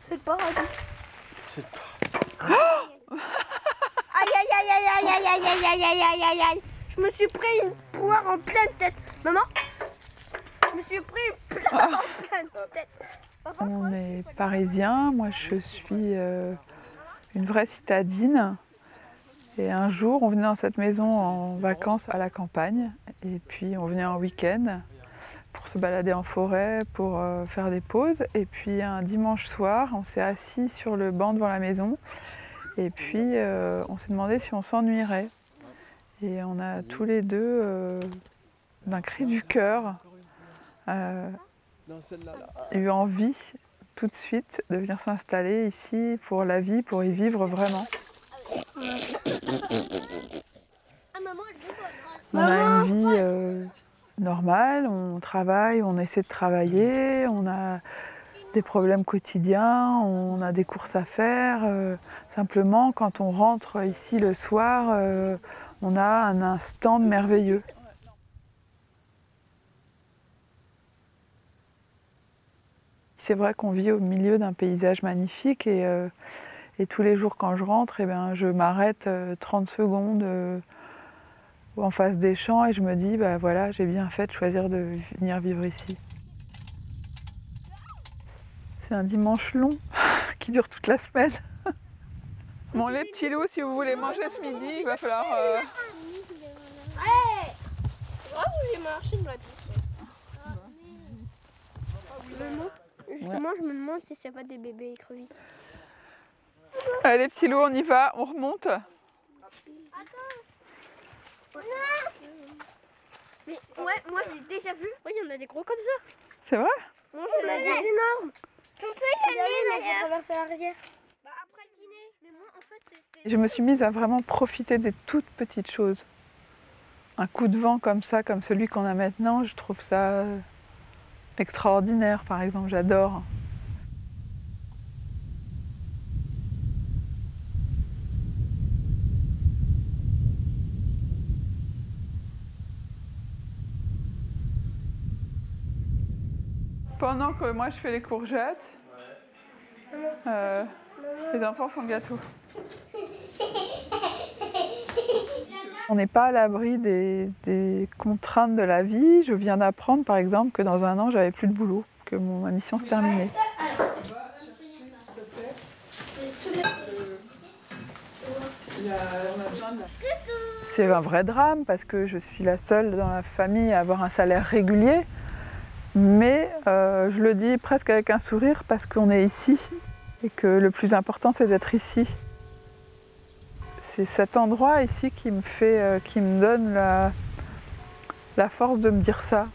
C'est le paradis. C'est le paradis. Aïe aïe aïe aïe aïe aïe aïe aïe aïe aïe aïe aïe aïe. Je me suis pris une poire en pleine tête. Maman, je me suis pris une poire en pleine tête. Papa, On est parisiens, moi je suis une vraie citadine. Et un jour, on venait dans cette maison en vacances à la campagne. Et puis on venait en week-end pour se balader en forêt, pour faire des pauses. Et puis un dimanche soir, on s'est assis sur le banc devant la maison. Et puis on s'est demandé si on s'ennuierait. Et on a tous les deux, d'un cri du cœur, eu envie tout de suite de venir s'installer ici pour la vie, pour y vivre vraiment. On a une vie normale, on travaille, on essaie de travailler, on a des problèmes quotidiens, on a des courses à faire. Simplement, quand on rentre ici le soir, on a un instant merveilleux. C'est vrai qu'on vit au milieu d'un paysage magnifique et tous les jours quand je rentre, eh bien, je m'arrête 30 secondes en face des champs et je me dis, bah voilà, j'ai bien fait de choisir de venir vivre ici. C'est un dimanche long qui dure toute la semaine. Bon, les petits loups, si vous voulez manger ce midi, il va falloir... Hey, c'est vrai que j'ai marché dans la piscine. Justement, je me demande si c'est pas des bébés écrevisses. Allez, les petits loups, on y va, on remonte. Attends. Mais ouais, moi j'ai déjà vu. Oui, il y en a des gros comme ça. C'est vrai? Moi, j'en ai des énormes. On peut y aller, mais faut traverser la rivière. Bah après le dîner. Mais moi, en fait, c'était... Je me suis mise à vraiment profiter des toutes petites choses. Un coup de vent comme ça, comme celui qu'on a maintenant, je trouve ça extraordinaire, par exemple, j'adore. Pendant que moi je fais les courgettes, les enfants font le gâteau. On n'est pas à l'abri des contraintes de la vie. Je viens d'apprendre par exemple que dans un an j'avais plus de boulot, que ma mission se terminait. C'est un vrai drame parce que je suis la seule dans la famille à avoir un salaire régulier. Mais je le dis presque avec un sourire parce qu'on est ici et que le plus important c'est d'être ici. C'est cet endroit ici qui me donne la force de me dire ça.